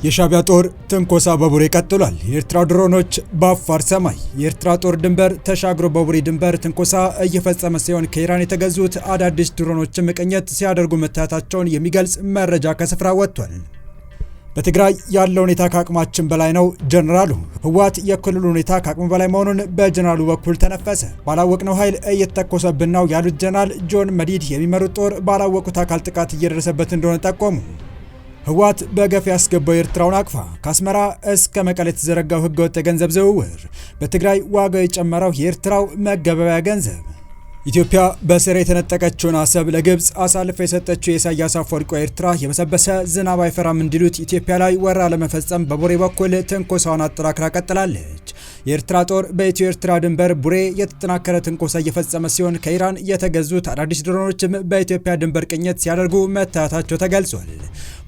የሻቢያ ጦር ትንኮሳ በቡሬ ቀጥሏል። የኤርትራ ድሮኖች በአፋር ሰማይ የኤርትራ ጦር ድንበር ተሻግሮ በቡሬ ድንበር ትንኮሳ እየፈጸመ ሲሆን ከኢራን የተገዙት አዳዲስ ድሮኖችም ቅኝት ሲያደርጉ መታየታቸውን የሚገልጽ መረጃ ከስፍራ ወጥቷል። በትግራይ ያለው ሁኔታ ከአቅማችን በላይ ነው ጀነራሉ። ህወሓት የክልሉ ሁኔታ ከአቅሙ በላይ መሆኑን በጀነራሉ በኩል ተነፈሰ። ባላወቅነው ኃይል እየተተኮሰብን ነው ያሉት ጀነራል ጆን መዲድ የሚመሩት ጦር ባላወቁት አካል ጥቃት እየደረሰበት እንደሆነ ጠቆሙ። ህወሓት በገፍ ያስገባው ኤርትራውን አቅፋ ከአስመራ እስከ መቀሌ የተዘረጋው ህገወጥ የገንዘብ ዝውውር፣ በትግራይ ዋጋው የጨመረው የኤርትራው መገበያያ ገንዘብ፣ ኢትዮጵያ በስር የተነጠቀችውን አሰብ ለግብጽ አሳልፈ የሰጠችው የኢሳያስ አፈወርቂ ኤርትራ የበሰበሰ ዝናብ አይፈራም እንዲሉት ኢትዮጵያ ላይ ወረራ ለመፈጸም በቡሬ በኩል ትንኮሳውን አጠናክራ ቀጥላለች። የኤርትራ ጦር በኢትዮ ኤርትራ ድንበር ቡሬ የተጠናከረ ትንኮሳ እየፈጸመ ሲሆን ከኢራን የተገዙት አዳዲስ ድሮኖችም በኢትዮጵያ ድንበር ቅኝት ሲያደርጉ መታየታቸው ተገልጿል።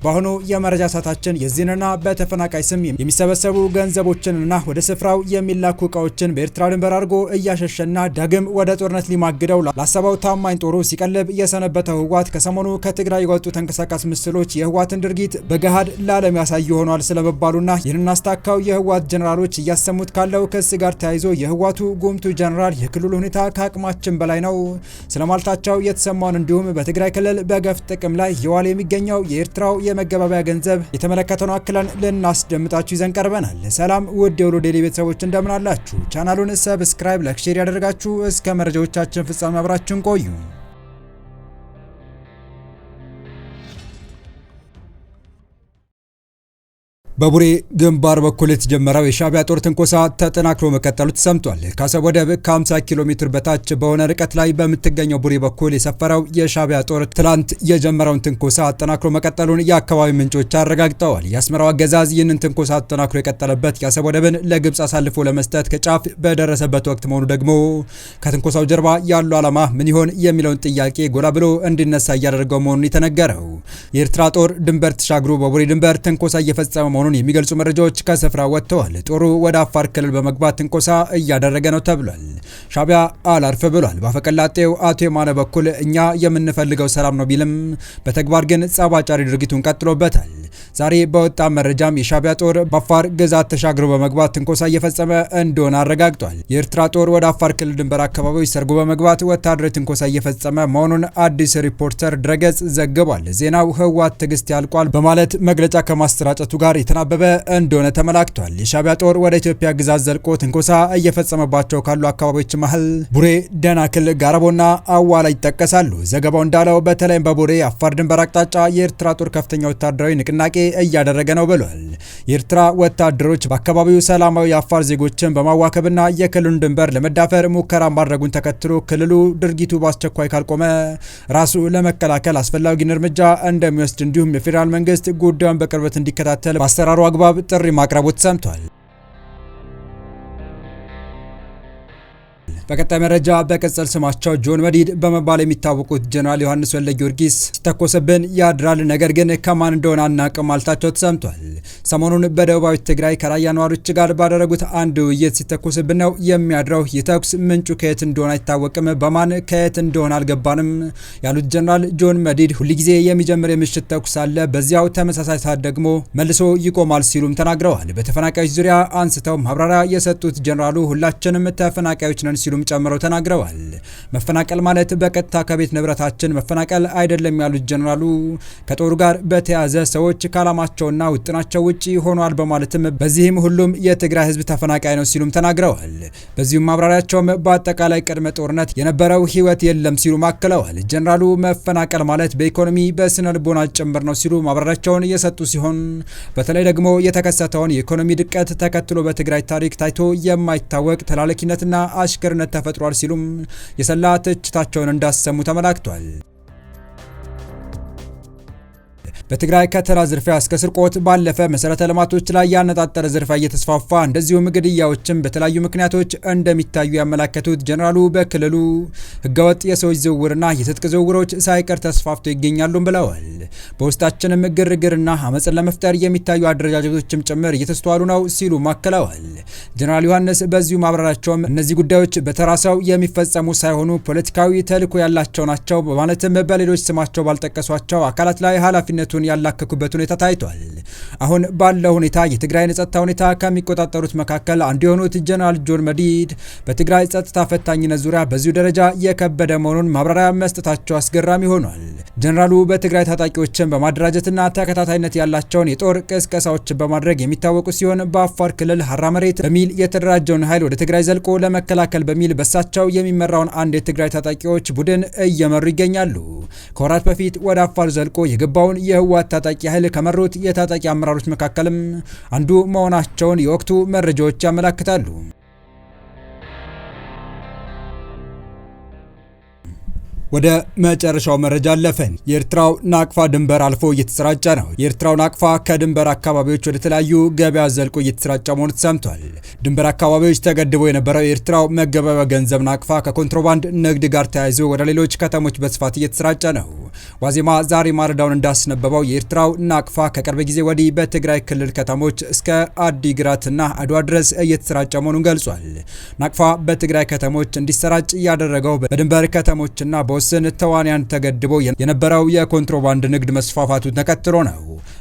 በአሁኑ የመረጃ ሰዓታችን የዚህንና በተፈናቃይ ስም የሚሰበሰቡ ገንዘቦችንና ወደ ስፍራው የሚላኩ እቃዎችን በኤርትራ ድንበር አድርጎ እያሸሸና ዳግም ወደ ጦርነት ሊማግደው ላሰበው ታማኝ ጦሩ ሲቀልብ የሰነበተው ህወሓት ከሰሞኑ ከትግራይ የወጡ ተንቀሳቃሽ ምስሎች የህወሓትን ድርጊት በገሃድ ለዓለም ያሳዩ ሆኗል ስለመባሉና ይህንን አስታካው የህወሓት ጀነራሎች እያሰሙት ካለው ክስ ጋር ተያይዞ የህወሓቱ ጉምቱ ጀነራል የክልሉ ሁኔታ ከአቅማችን በላይ ነው ስለማለታቸው የተሰማውን እንዲሁም በትግራይ ክልል በገፍ ጥቅም ላይ የዋለ የሚገኘው የኤርትራው የመገባቢያ ገንዘብ የተመለከተውን አክለን ልናስደምጣችሁ ይዘን ቀርበናል። ሰላም ውድ የወሎ ዴይሊ ቤተሰቦች እንደምን አላችሁ? ቻናሉን ሰብስክራይብ፣ ላይክ፣ ሼር ያደርጋችሁ እስከ መረጃዎቻችን ፍጻሜ አብራችሁን ቆዩ። በቡሬ ግንባር በኩል የተጀመረው የሻቢያ ጦር ትንኮሳ ተጠናክሮ መቀጠሉ ተሰምቷል። ከአሰብ ወደብ ከ50 ኪሎ ሜትር በታች በሆነ ርቀት ላይ በምትገኘው ቡሬ በኩል የሰፈረው የሻቢያ ጦር ትላንት የጀመረውን ትንኮሳ አጠናክሮ መቀጠሉን የአካባቢ ምንጮች አረጋግጠዋል። የአስመራው አገዛዝ ይህንን ትንኮሳ አጠናክሮ የቀጠለበት የአሰብ ወደብን ለግብጽ አሳልፎ ለመስጠት ከጫፍ በደረሰበት ወቅት መሆኑ ደግሞ ከትንኮሳው ጀርባ ያለው ዓላማ ምን ይሆን የሚለውን ጥያቄ ጎላ ብሎ እንዲነሳ እያደረገው መሆኑን የተነገረው የኤርትራ ጦር ድንበር ተሻግሮ በቡሬ ድንበር ትንኮሳ እየፈጸመ መሆኑን የሚገልጹ መረጃዎች ከስፍራ ወጥተዋል። ጦሩ ወደ አፋር ክልል በመግባት ትንኮሳ እያደረገ ነው ተብሏል። ሻቢያ አላርፍ ብሏል። በአፈቀላጤው አቶ የማነ በኩል እኛ የምንፈልገው ሰላም ነው ቢልም በተግባር ግን ጸባጫሪ ድርጊቱን ቀጥሎበታል። ዛሬ በወጣ መረጃም የሻቢያ ጦር በአፋር ግዛት ተሻግሮ በመግባት ትንኮሳ እየፈጸመ እንደሆነ አረጋግጧል። የኤርትራ ጦር ወደ አፋር ክልል ድንበር አካባቢዎች ሰርጎ በመግባት ወታደራዊ ትንኮሳ እየፈጸመ መሆኑን አዲስ ሪፖርተር ድረገጽ ዘግቧል። ዜናው ህወሓት ትዕግስት ያልቋል በማለት መግለጫ ከማሰራጨቱ ጋር የተናበበ እንደሆነ ተመላክቷል። የሻቢያ ጦር ወደ ኢትዮጵያ ግዛት ዘልቆ ትንኮሳ እየፈጸመባቸው ካሉ አካባቢዎች መሃል ቡሬ፣ ደናክል፣ ጋረቦና አዋላ ይጠቀሳሉ። ዘገባው እንዳለው በተለይም በቡሬ አፋር ድንበር አቅጣጫ የኤርትራ ጦር ከፍተኛ ወታደራዊ ንቅናቄ እያደረገ ነው ብሏል። የኤርትራ ወታደሮች በአካባቢው ሰላማዊ የአፋር ዜጎችን በማዋከብና የክልሉን ድንበር ለመዳፈር ሙከራ ማድረጉን ተከትሎ ክልሉ ድርጊቱ በአስቸኳይ ካልቆመ ራሱ ለመከላከል አስፈላጊውን እርምጃ እንደሚወስድ እንዲሁም የፌዴራል መንግስት ጉዳዩን በቅርበት እንዲከታተል በአሰራሩ አግባብ ጥሪ ማቅረቡ ተሰምቷል። በቀጣይ መረጃ በቅጽል ስማቸው ጆን መዲድ በመባል የሚታወቁት ጀነራል ዮሐንስ ወልደ ጊዮርጊስ ሲተኮስብን ያድራል፣ ነገር ግን ከማን እንደሆነ አናውቅም ማለታቸው ተሰምቷል። ሰሞኑን በደቡባዊ ትግራይ ከራያ ነዋሪዎች ጋር ባደረጉት አንድ ውይይት ሲተኮስብን ነው የሚያድረው፣ የተኩስ ምንጩ ከየት እንደሆነ አይታወቅም፣ በማን ከየት እንደሆነ አልገባንም ያሉት ጀነራል ጆን መዲድ ሁልጊዜ የሚጀምር የምሽት ተኩስ አለ፣ በዚያው ተመሳሳይ ሰዓት ደግሞ መልሶ ይቆማል ሲሉም ተናግረዋል። በተፈናቃዮች ዙሪያ አንስተው ማብራሪያ የሰጡት ጀነራሉ ሁላችንም ተፈናቃዮች ነን ሲሉ ጨምረው ተናግረዋል። መፈናቀል ማለት በቀጥታ ከቤት ንብረታችን መፈናቀል አይደለም ያሉት ጀነራሉ ከጦሩ ጋር በተያያዘ ሰዎች ከዓላማቸውና ውጥናቸው ውጪ ሆኗል በማለትም በዚህም ሁሉም የትግራይ ህዝብ ተፈናቃይ ነው ሲሉም ተናግረዋል። በዚሁም ማብራሪያቸውም በአጠቃላይ ቅድመ ጦርነት የነበረው ህይወት የለም ሲሉ አክለዋል። ጀነራሉ መፈናቀል ማለት በኢኮኖሚ በስነ ልቦና ጭምር ነው ሲሉ ማብራሪያቸውን የሰጡ ሲሆን በተለይ ደግሞ የተከሰተውን የኢኮኖሚ ድቀት ተከትሎ በትግራይ ታሪክ ታይቶ የማይታወቅ ተላላኪነትና አሽከርነት ተፈጥሯል ሲሉም የሰላ ትችታቸውን እንዳሰሙ ተመላክቷል። በትግራይ ከተራ ዝርፊያ እስከ ስርቆት ባለፈ መሰረተ ልማቶች ላይ ያነጣጠረ ዝርፊያ እየተስፋፋ እንደዚሁም ግድያዎችም በተለያዩ ምክንያቶች እንደሚታዩ ያመላከቱት ጀነራሉ በክልሉ ህገወጥ የሰዎች ዝውውርና የትጥቅ ዝውውሮች ሳይቀር ተስፋፍተው ይገኛሉ ብለዋል። በውስጣችንም ግርግርና አመጽን ለመፍጠር የሚታዩ አደረጃጀቶችም ጭምር እየተስተዋሉ ነው ሲሉ ማከለዋል። ጀነራል ዮሐንስ በዚሁ ማብራሪያቸውም እነዚህ ጉዳዮች በተራሰው የሚፈጸሙ ሳይሆኑ ፖለቲካዊ ተልዕኮ ያላቸው ናቸው በማለትም በሌሎች ስማቸው ባልጠቀሷቸው አካላት ላይ ኃላፊነቱ ሰራዊቱን ያላከኩበት ሁኔታ ታይቷል። አሁን ባለው ሁኔታ የትግራይን ጸጥታ ሁኔታ ከሚቆጣጠሩት መካከል አንዱ የሆኑት ጀነራል ጆን መዲድ በትግራይ ጸጥታ ፈታኝነት ዙሪያ በዚሁ ደረጃ የከበደ መሆኑን ማብራሪያ መስጠታቸው አስገራሚ ሆኗል። ጀነራሉ በትግራይ ታጣቂዎችን በማደራጀትና ተከታታይነት ያላቸውን የጦር ቅስቀሳዎችን በማድረግ የሚታወቁ ሲሆን በአፋር ክልል ሀራ መሬት በሚል የተደራጀውን ኃይል ወደ ትግራይ ዘልቆ ለመከላከል በሚል በሳቸው የሚመራውን አንድ የትግራይ ታጣቂዎች ቡድን እየመሩ ይገኛሉ። ከወራት በፊት ወደ አፋር ዘልቆ የገባውን የህወሓት ታጣቂ ኃይል ከመሩት የታጣቂ አመራሮች መካከልም አንዱ መሆናቸውን የወቅቱ መረጃዎች ያመለክታሉ። ወደ መጨረሻው መረጃ አለፈን። የኤርትራው ናቅፋ ድንበር አልፎ እየተሰራጨ ነው። የኤርትራው ናቅፋ ከድንበር አካባቢዎች ወደ ተለያዩ ገበያ ዘልቆ እየተሰራጨ መሆኑ ተሰምቷል። ድንበር አካባቢዎች ተገድቦ የነበረው የኤርትራው መገበያያ ገንዘብ ናቅፋ ከኮንትሮባንድ ንግድ ጋር ተያይዞ ወደ ሌሎች ከተሞች በስፋት እየተሰራጨ ነው። ዋዜማ ዛሬ ማለዳውን እንዳስነበበው የኤርትራው ናቅፋ ከቅርብ ጊዜ ወዲህ በትግራይ ክልል ከተሞች እስከ አዲግራትና አድዋ ድረስ እየተሰራጨ መሆኑን ገልጿል። ናቅፋ በትግራይ ከተሞች እንዲሰራጭ ያደረገው በድንበር ከተሞችና በወሰን ተዋንያን ተገድቦ የነበረው የኮንትሮባንድ ንግድ መስፋፋቱ ተከትሎ ነው።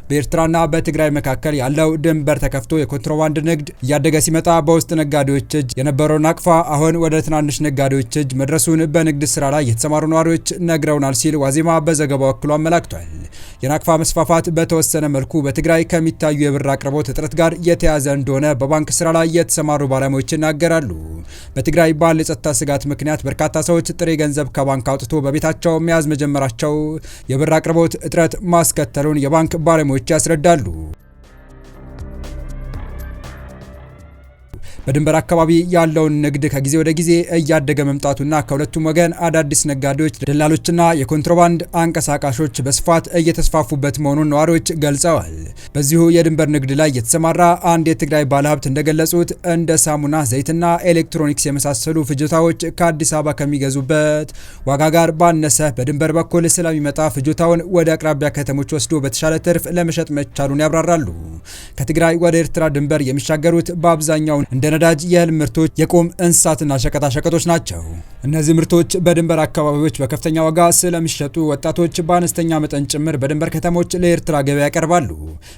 በኤርትራና በትግራይ መካከል ያለው ድንበር ተከፍቶ የኮንትሮባንድ ንግድ እያደገ ሲመጣ በውስጥ ነጋዴዎች እጅ የነበረው ናቅፋ አሁን ወደ ትናንሽ ነጋዴዎች እጅ መድረሱን በንግድ ስራ ላይ የተሰማሩ ነዋሪዎች ነግረውናል ሲል ዋዜማ በዘገባው አክሎ አመላክቷል። የናቅፋ መስፋፋት በተወሰነ መልኩ በትግራይ ከሚታዩ የብር አቅርቦት እጥረት ጋር የተያዘ እንደሆነ በባንክ ስራ ላይ የተሰማሩ ባለሙያዎች ይናገራሉ። በትግራይ ባለ የጸጥታ ስጋት ምክንያት በርካታ ሰዎች ጥሬ ገንዘብ ከባንክ አውጥቶ በቤታቸው መያዝ መጀመራቸው የብር አቅርቦት እጥረት ማስከተሉን የባንክ ባለሙያዎች ያስረዳሉ። በድንበር አካባቢ ያለውን ንግድ ከጊዜ ወደ ጊዜ እያደገ መምጣቱና ከሁለቱም ወገን አዳዲስ ነጋዴዎች፣ ደላሎችና የኮንትሮባንድ አንቀሳቃሾች በስፋት እየተስፋፉበት መሆኑን ነዋሪዎች ገልጸዋል። በዚሁ የድንበር ንግድ ላይ የተሰማራ አንድ የትግራይ ባለሀብት እንደገለጹት እንደ ሳሙና፣ ዘይትና ኤሌክትሮኒክስ የመሳሰሉ ፍጆታዎች ከአዲስ አበባ ከሚገዙበት ዋጋ ጋር ባነሰ በድንበር በኩል ስለሚመጣ ፍጆታውን ወደ አቅራቢያ ከተሞች ወስዶ በተሻለ ትርፍ ለመሸጥ መቻሉን ያብራራሉ። ከትግራይ ወደ ኤርትራ ድንበር የሚሻገሩት በአብዛኛው እንደ ነዳጅ፣ የእህል ምርቶች፣ የቁም እንስሳትና ሸቀጣሸቀጦች ናቸው። እነዚህ ምርቶች በድንበር አካባቢዎች በከፍተኛ ዋጋ ስለሚሸጡ ወጣቶች በአነስተኛ መጠን ጭምር በድንበር ከተሞች ለኤርትራ ገበያ ያቀርባሉ።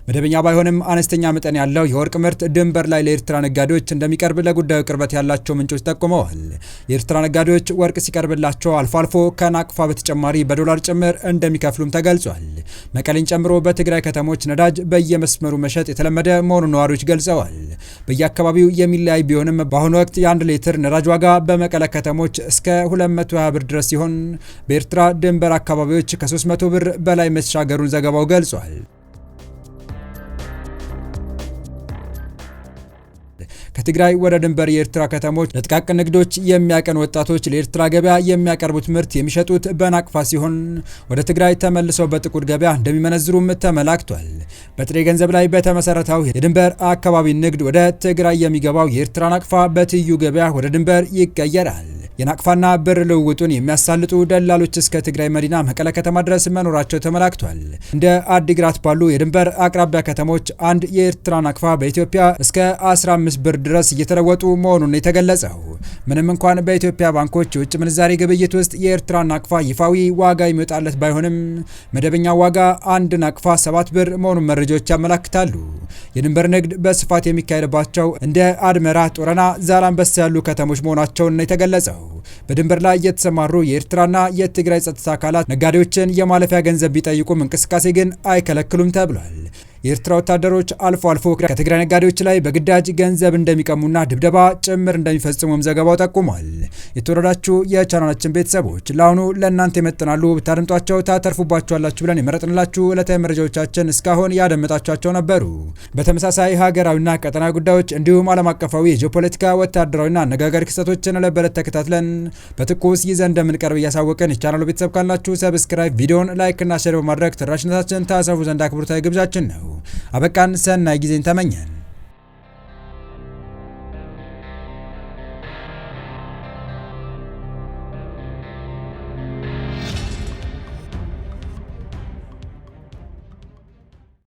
መደበኛ ባይሆንም አነስተኛ መጠን ያለው የወርቅ ምርት ድንበር ላይ ለኤርትራ ነጋዴዎች እንደሚቀርብ ለጉዳዩ ቅርበት ያላቸው ምንጮች ጠቁመዋል። የኤርትራ ነጋዴዎች ወርቅ ሲቀርብላቸው አልፎ አልፎ ከናቅፋ በተጨማሪ በዶላር ጭምር እንደሚከፍሉም ተገልጿል። መቀሌን ጨምሮ በትግራይ ከተሞች ነዳጅ በየመስመሩ መሸጥ የተለመደ መሆኑን ነዋሪዎች ገልጸዋል። በየአካባቢው የሚለያይ ቢሆንም በአሁኑ ወቅት የ1 ሊትር ነዳጅ ዋጋ በመቀለ ከተሞች እስከ 220 ብር ድረስ ሲሆን በኤርትራ ድንበር አካባቢዎች ከ300 ብር በላይ መሻገሩን ዘገባው ገልጿል። ከትግራይ ወደ ድንበር የኤርትራ ከተሞች ለጥቃቅን ንግዶች የሚያቀኑ ወጣቶች ለኤርትራ ገበያ የሚያቀርቡት ምርት የሚሸጡት በናቅፋ ሲሆን ወደ ትግራይ ተመልሰው በጥቁር ገበያ እንደሚመነዝሩም ተመላክቷል። በጥሬ ገንዘብ ላይ በተመሰረተው የድንበር አካባቢ ንግድ ወደ ትግራይ የሚገባው የኤርትራ ናቅፋ በትይዩ ገበያ ወደ ድንበር ይቀየራል። የናቅፋና ብር ልውውጡን የሚያሳልጡ ደላሎች እስከ ትግራይ መዲና መቀለ ከተማ ድረስ መኖራቸው ተመላክቷል። እንደ አዲግራት ባሉ የድንበር አቅራቢያ ከተሞች አንድ የኤርትራ ናቅፋ በኢትዮጵያ እስከ 15 ብር ድረስ እየተለወጡ መሆኑን የተገለጸው። ምንም እንኳን በኢትዮጵያ ባንኮች የውጭ ምንዛሬ ግብይት ውስጥ የኤርትራ ናቅፋ ይፋዊ ዋጋ የሚወጣለት ባይሆንም መደበኛ ዋጋ አንድ ናቅፋ 7 ብር መሆኑን መረጃዎች ያመላክታሉ። የድንበር ንግድ በስፋት የሚካሄድባቸው እንደ አድመራ፣ ጦረና፣ ዛላንበሳ ያሉ ከተሞች መሆናቸውን የተገለጸው። በድንበር ላይ የተሰማሩ የኤርትራና የትግራይ ጸጥታ አካላት ነጋዴዎችን የማለፊያ ገንዘብ ቢጠይቁም እንቅስቃሴ ግን አይከለክሉም ተብሏል። የኤርትራ ወታደሮች አልፎ አልፎ ከትግራይ ነጋዴዎች ላይ በግዳጅ ገንዘብ እንደሚቀሙና ድብደባ ጭምር እንደሚፈጽሙም ዘገባው ጠቁሟል። የተወረዳችሁ የቻናላችን ቤተሰቦች ለአሁኑ ለእናንተ ይመጥናሉ ብታደምጧቸው ታተርፉባቸዋላችሁ ብለን የመረጥንላችሁ ዕለታዊ መረጃዎቻችን እስካሁን ያደመጣችኋቸው ነበሩ። በተመሳሳይ ሀገራዊና ቀጠናዊ ጉዳዮች እንዲሁም ዓለም አቀፋዊ የጂኦፖለቲካ ወታደራዊና አነጋጋሪ ክስተቶችን ለበለት ተከታትለን በትኩስ ይዘን እንደምንቀርብ እያሳወቅን የቻናሉ ቤተሰብ ካላችሁ ሰብስክራይብ፣ ቪዲዮን ላይክ እና ሼር በማድረግ ተደራሽነታችን ታሰፉ ዘንድ አክብሮታዊ ግብዣችን ነው። አበቃን። ሰናይ ጊዜን ተመኘን።